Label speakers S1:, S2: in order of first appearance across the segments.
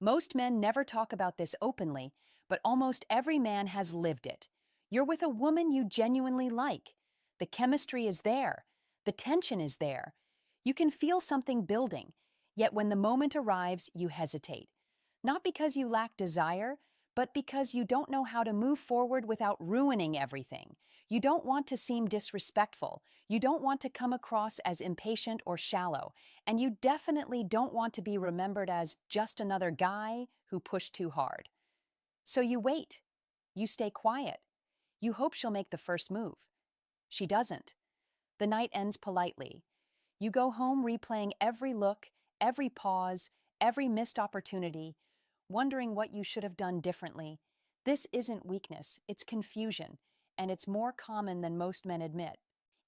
S1: Most men never talk about this openly, but almost every man has lived it. You're with a woman you genuinely like. The chemistry is there. The tension is there. You can feel something building, yet when the moment arrives, you hesitate. Not because you lack desire, but because you don't know how to move forward without ruining everything. You don't want to seem disrespectful. You don't want to come across as impatient or shallow. And you definitely don't want to be remembered as just another guy who pushed too hard. So you wait. You stay quiet. You hope she'll make the first move. She doesn't. The night ends politely. You go home replaying every look, every pause, every missed opportunity, wondering what you should have done differently. This isn't weakness, it's confusion, and it's more common than most men admit.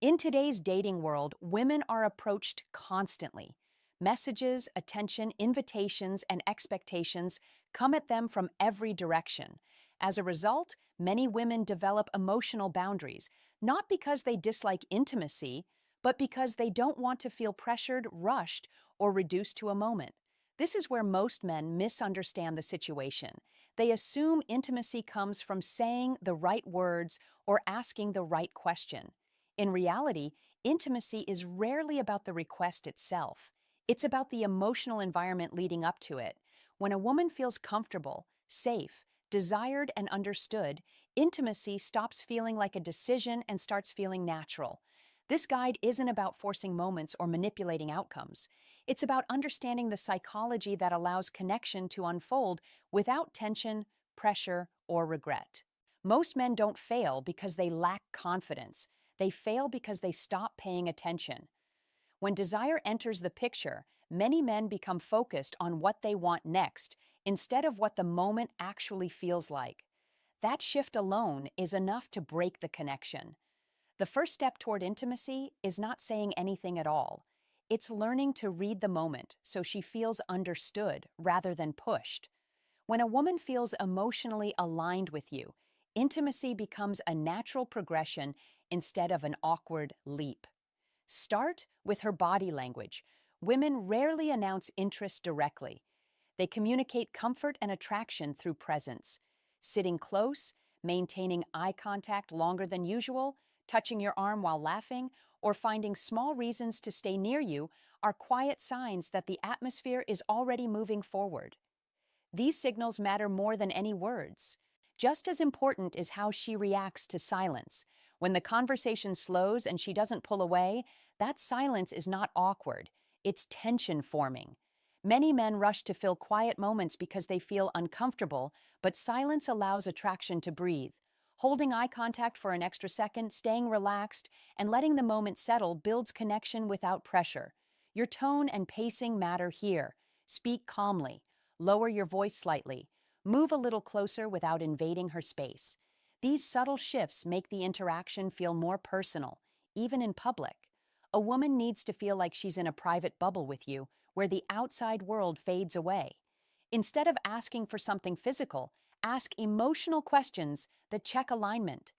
S1: In today's dating world, women are approached constantly. Messages, attention, invitations, and expectations come at them from every direction. As a result, many women develop emotional boundaries, not because they dislike intimacy, but because they don't want to feel pressured, rushed, or reduced to a moment. This is where most men misunderstand the situation. They assume intimacy comes from saying the right words or asking the right question. In reality, intimacy is rarely about the request itself. It's about the emotional environment leading up to it. When a woman feels comfortable, safe, desired, and understood, intimacy stops feeling like a decision and starts feeling natural. This guide isn't about forcing moments or manipulating outcomes. It's about understanding the psychology that allows connection to unfold without tension, pressure, or regret. Most men don't fail because they lack confidence. They fail because they stop paying attention. When desire enters the picture, many men become focused on what they want next instead of what the moment actually feels like. That shift alone is enough to break the connection. The first step toward intimacy is not saying anything at all. It's learning to read the moment so she feels understood rather than pushed. When a woman feels emotionally aligned with you, intimacy becomes a natural progression instead of an awkward leap. Start with her body language. Women rarely announce interest directly. They communicate comfort and attraction through presence. Sitting close, maintaining eye contact longer than usual, touching your arm while laughing, or finding small reasons to stay near you are quiet signs that the atmosphere is already moving forward. These signals matter more than any words. Just as important is how she reacts to silence. When the conversation slows and she doesn't pull away, that silence is not awkward. It's tension forming. Many men rush to fill quiet moments because they feel uncomfortable, but silence allows attraction to breathe. Holding eye contact for an extra second, staying relaxed, and letting the moment settle builds connection without pressure. Your tone and pacing matter here. Speak calmly. Lower your voice slightly. Move a little closer without invading her space. These subtle shifts make the interaction feel more personal, even in public. A woman needs to feel like she's in a private bubble with you, where the outside world fades away. Instead of asking for something physical, ask emotional questions that check alignment.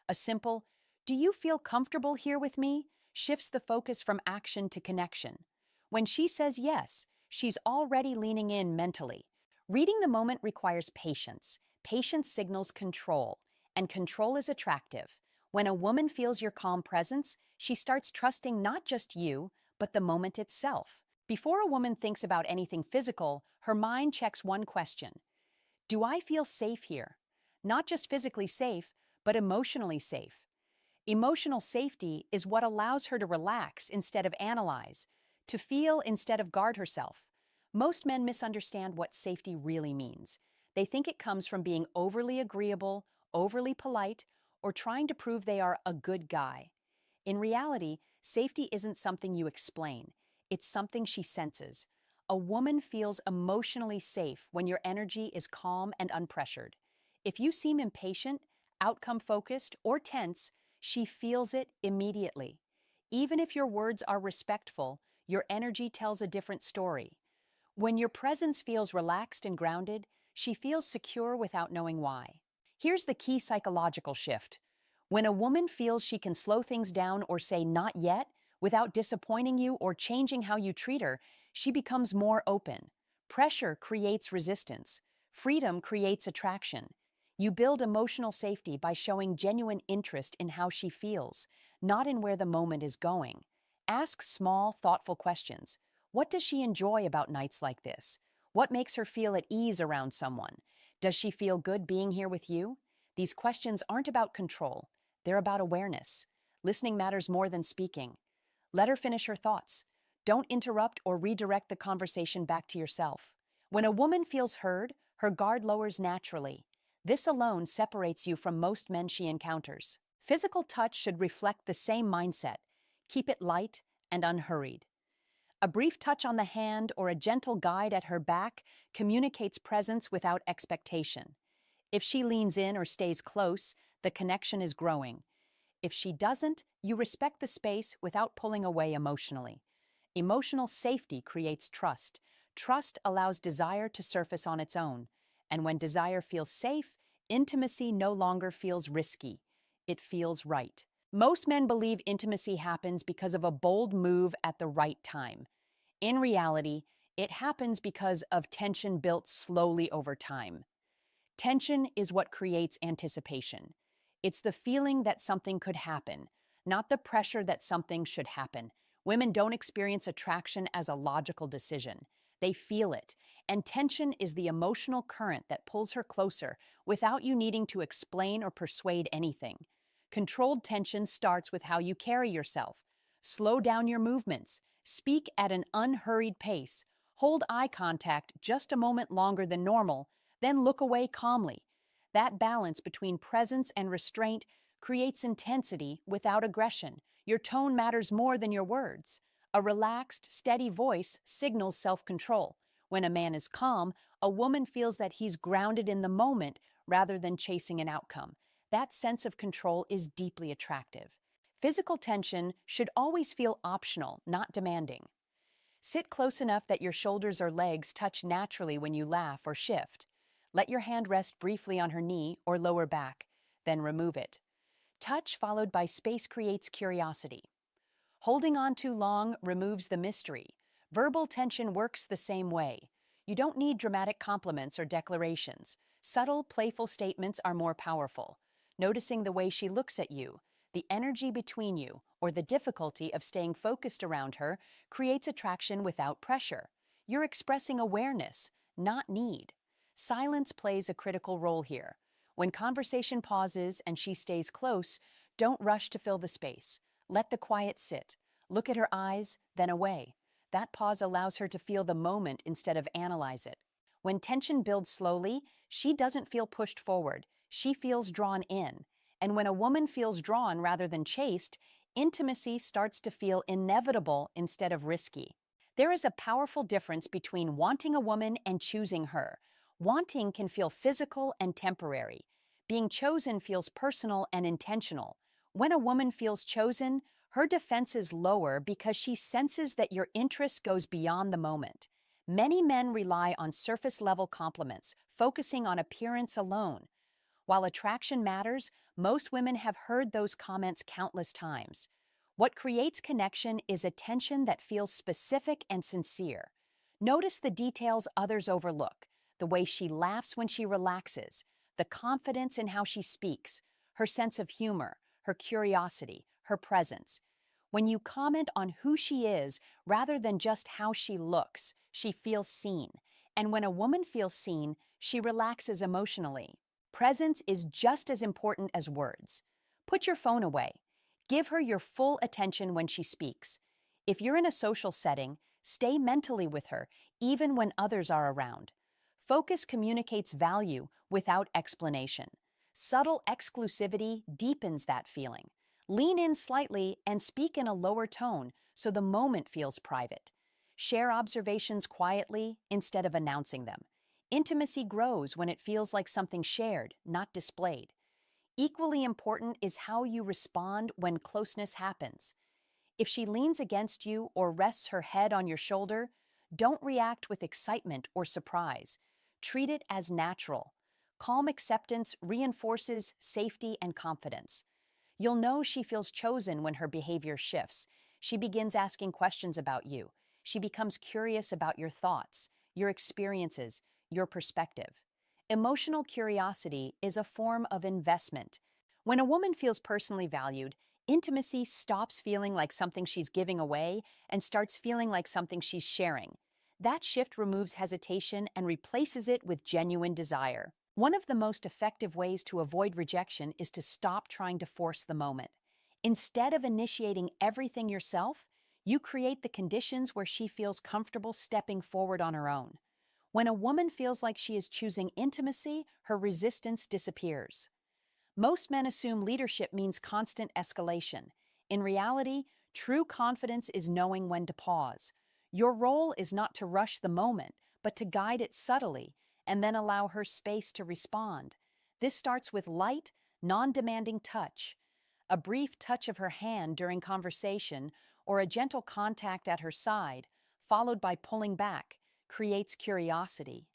S1: A simple, "Do you feel comfortable here with me?" shifts the focus from action to connection. When she says yes, she's already leaning in mentally. Reading the moment requires patience. Patience signals control, and control is attractive. When a woman feels your calm presence, she starts trusting not just you, but the moment itself. Before a woman thinks about anything physical, her mind checks one question. Do I feel safe here? Not just physically safe, but emotionally safe. Emotional safety is what allows her to relax instead of analyze, to feel instead of guard herself. Most men misunderstand what safety really means. They think it comes from being overly agreeable, overly polite, or trying to prove they are a good guy. In reality, safety isn't something you explain. It's something she senses. A woman feels emotionally safe when your energy is calm and unpressured. If you seem impatient, outcome-focused, or tense, she feels it immediately. Even if your words are respectful, your energy tells a different story. When your presence feels relaxed and grounded, she feels secure without knowing why. Here's the key psychological shift. When a woman feels she can slow things down or say "not yet" without disappointing you or changing how you treat her, she becomes more open. Pressure creates resistance. Freedom creates attraction. You build emotional safety by showing genuine interest in how she feels, not in where the moment is going. Ask small, thoughtful questions. What does she enjoy about nights like this? What makes her feel at ease around someone? Does she feel good being here with you? These questions aren't about control. They're about awareness. Listening matters more than speaking. Let her finish her thoughts. Don't interrupt or redirect the conversation back to yourself. When a woman feels heard, her guard lowers naturally. This alone separates you from most men she encounters. Physical touch should reflect the same mindset. Keep it light and unhurried. A brief touch on the hand or a gentle guide at her back communicates presence without expectation. If she leans in or stays close, the connection is growing. If she doesn't, you respect the space without pulling away emotionally. Emotional safety creates trust. Trust allows desire to surface on its own. And when desire feels safe, intimacy no longer feels risky. It feels right. Most men believe intimacy happens because of a bold move at the right time. In reality, it happens because of tension built slowly over time. Tension is what creates anticipation. It's the feeling that something could happen, not the pressure that something should happen. Women don't experience attraction as a logical decision. They feel it, and tension is the emotional current that pulls her closer without you needing to explain or persuade anything. Controlled tension starts with how you carry yourself. Slow down your movements. Speak at an unhurried pace. Hold eye contact just a moment longer than normal, then look away calmly. That balance between presence and restraint creates intensity without aggression. Your tone matters more than your words. A relaxed, steady voice signals self-control. When a man is calm, a woman feels that he's grounded in the moment rather than chasing an outcome. That sense of control is deeply attractive. Physical tension should always feel optional, not demanding. Sit close enough that your shoulders or legs touch naturally when you laugh or shift. Let your hand rest briefly on her knee or lower back, then remove it. Touch followed by space creates curiosity. Holding on too long removes the mystery. Verbal tension works the same way. You don't need dramatic compliments or declarations. Subtle, playful statements are more powerful. Noticing the way she looks at you, the energy between you, or the difficulty of staying focused around her creates attraction without pressure. You're expressing awareness, not need. Silence plays a critical role here. When conversation pauses and she stays close, don't rush to fill the space. Let the quiet sit. Look at her eyes, then away. That pause allows her to feel the moment instead of analyze it. When tension builds slowly, she doesn't feel pushed forward. She feels drawn in. And when a woman feels drawn rather than chased, intimacy starts to feel inevitable instead of risky. There is a powerful difference between wanting a woman and choosing her. Wanting can feel physical and temporary. Being chosen feels personal and intentional. When a woman feels chosen, her defenses lower because she senses that your interest goes beyond the moment. Many men rely on surface-level compliments, focusing on appearance alone. While attraction matters, most women have heard those comments countless times. What creates connection is attention that feels specific and sincere. Notice the details others overlook, the way she laughs when she relaxes, the confidence in how she speaks, her sense of humor, her curiosity, her presence. When you comment on who she is rather than just how she looks, she feels seen. And when a woman feels seen, she relaxes emotionally. Presence is just as important as words. Put your phone away. Give her your full attention when she speaks. If you're in a social setting, stay mentally with her, even when others are around. Focus communicates value without explanation. Subtle exclusivity deepens that feeling. Lean in slightly and speak in a lower tone so the moment feels private. Share observations quietly instead of announcing them. Intimacy grows when it feels like something shared, not displayed. Equally important is how you respond when closeness happens. If she leans against you or rests her head on your shoulder, don't react with excitement or surprise. Treat it as natural. Calm acceptance reinforces safety and confidence. You'll know she feels chosen when her behavior shifts. She begins asking questions about you. She becomes curious about your thoughts. your experiences, your perspective. Emotional curiosity is a form of investment. When a woman feels personally valued, intimacy stops feeling like something she's giving away and starts feeling like something she's sharing. That shift removes hesitation and replaces it with genuine desire. One of the most effective ways to avoid rejection is to stop trying to force the moment. Instead of initiating everything yourself, you create the conditions where she feels comfortable stepping forward on her own. When a woman feels like she is choosing intimacy, her resistance disappears. Most men assume leadership means constant escalation. In reality, true confidence is knowing when to pause. Your role is not to rush the moment, but to guide it subtly and then allow her space to respond. This starts with light, non-demanding touch. A brief touch of her hand during conversation or a gentle contact at her side, followed by pulling back, creates curiosity.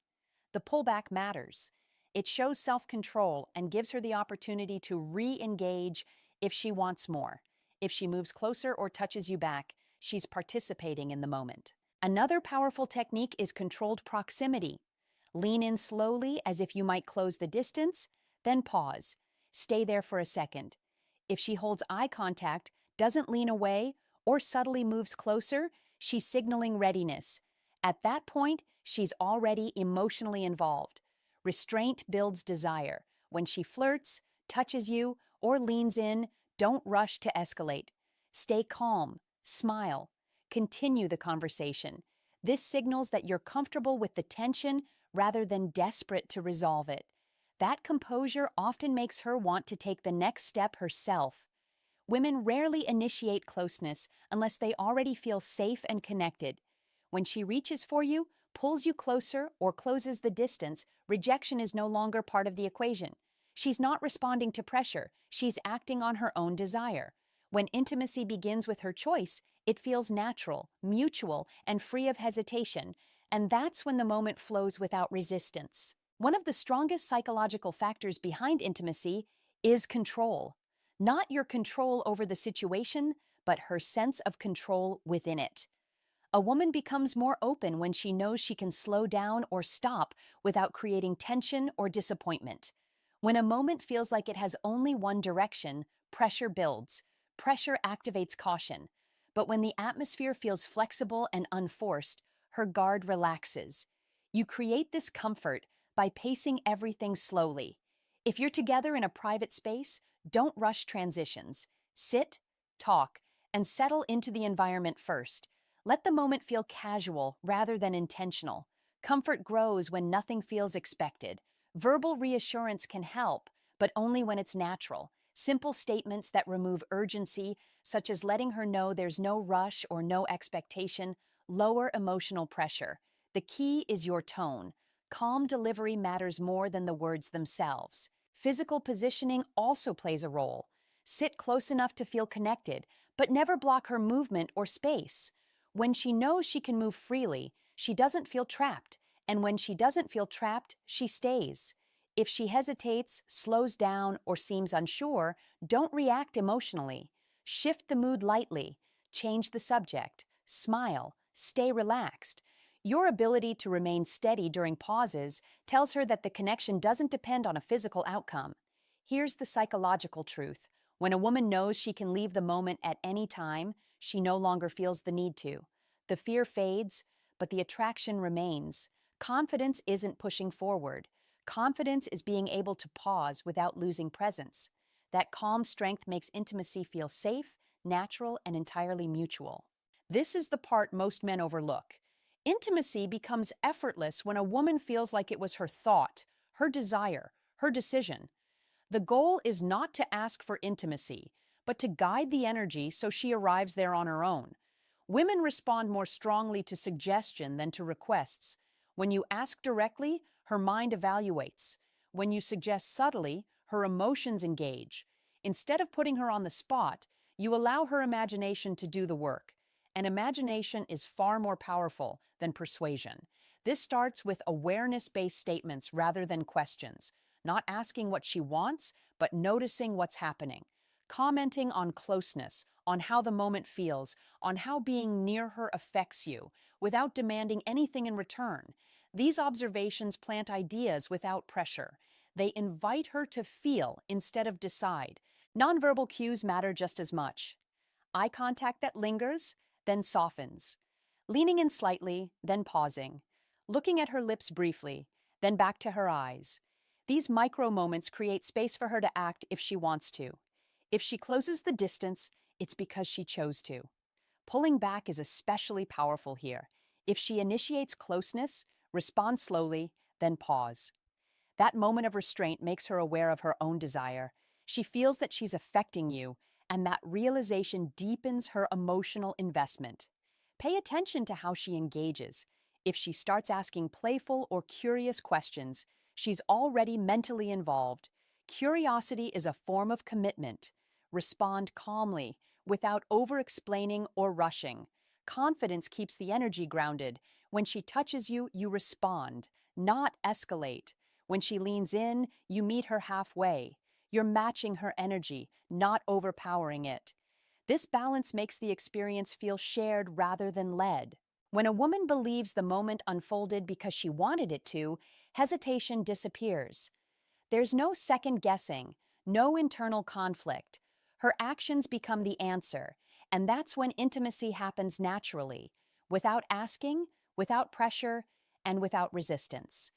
S1: The pullback matters. It shows self-control and gives her the opportunity to re-engage if she wants more. If she moves closer or touches you back, she's participating in the moment. Another powerful technique is controlled proximity. Lean in slowly as if you might close the distance, then pause. Stay there for a second. If she holds eye contact, doesn't lean away, or subtly moves closer, she's signaling readiness. At that point, she's already emotionally involved. Restraint builds desire. When she flirts, touches you, or leans in, don't rush to escalate. Stay calm, smile, continue the conversation. This signals that you're comfortable with the tension rather than desperate to resolve it. That composure often makes her want to take the next step herself. Women rarely initiate closeness unless they already feel safe and connected. When she reaches for you, pulls you closer, or closes the distance, rejection is no longer part of the equation. She's not responding to pressure, she's acting on her own desire. When intimacy begins with her choice, it feels natural, mutual, and free of hesitation, and that's when the moment flows without resistance. One of the strongest psychological factors behind intimacy is control. Not your control over the situation, but her sense of control within it. A woman becomes more open when she knows she can slow down or stop without creating tension or disappointment. When a moment feels like it has only one direction, pressure builds. Pressure activates caution. But when the atmosphere feels flexible and unforced, her guard relaxes. You create this comfort by pacing everything slowly. If you're together in a private space, don't rush transitions. Sit, talk, and settle into the environment first. Let the moment feel casual rather than intentional. Comfort grows when nothing feels expected. Verbal reassurance can help, but only when it's natural. Simple statements that remove urgency, such as letting her know there's no rush or no expectation, lower emotional pressure. The key is your tone. Calm delivery matters more than the words themselves. Physical positioning also plays a role. Sit close enough to feel connected, but never block her movement or space. When she knows she can move freely, she doesn't feel trapped, and when she doesn't feel trapped, she stays. If she hesitates, slows down, or seems unsure, don't react emotionally. Shift the mood lightly, change the subject, smile, stay relaxed. Your ability to remain steady during pauses tells her that the connection doesn't depend on a physical outcome. Here's the psychological truth. When a woman knows she can leave the moment at any time, she no longer feels the need to. The fear fades, but the attraction remains. Confidence isn't pushing forward. Confidence is being able to pause without losing presence. That calm strength makes intimacy feel safe, natural, and entirely mutual. This is the part most men overlook. Intimacy becomes effortless when a woman feels like it was her thought, her desire, her decision. The goal is not to ask for intimacy, but to guide the energy so she arrives there on her own. Women respond more strongly to suggestion than to requests. When you ask directly, her mind evaluates. When you suggest subtly, her emotions engage. Instead of putting her on the spot, you allow her imagination to do the work. And imagination is far more powerful than persuasion. This starts with awareness-based statements rather than questions. Not asking what she wants, but noticing what's happening. Commenting on closeness, on how the moment feels, on how being near her affects you, without demanding anything in return. These observations plant ideas without pressure. They invite her to feel instead of decide. Nonverbal cues matter just as much. Eye contact that lingers, then softens. Leaning in slightly, then pausing. Looking at her lips briefly, then back to her eyes. These micro moments create space for her to act if she wants to. If she closes the distance, it's because she chose to. Pulling back is especially powerful here. If she initiates closeness, respond slowly, then pause. That moment of restraint makes her aware of her own desire. She feels that she's affecting you, and that realization deepens her emotional investment. Pay attention to how she engages. If she starts asking playful or curious questions, she's already mentally involved. Curiosity is a form of commitment. Respond calmly, without over-explaining or rushing. Confidence keeps the energy grounded. When she touches you, you respond, not escalate. When she leans in, you meet her halfway. You're matching her energy, not overpowering it. This balance makes the experience feel shared rather than led. When a woman believes the moment unfolded because she wanted it to, hesitation disappears. There's no second guessing, no internal conflict. Her actions become the answer, and that's when intimacy happens naturally, without asking, without pressure, and without resistance.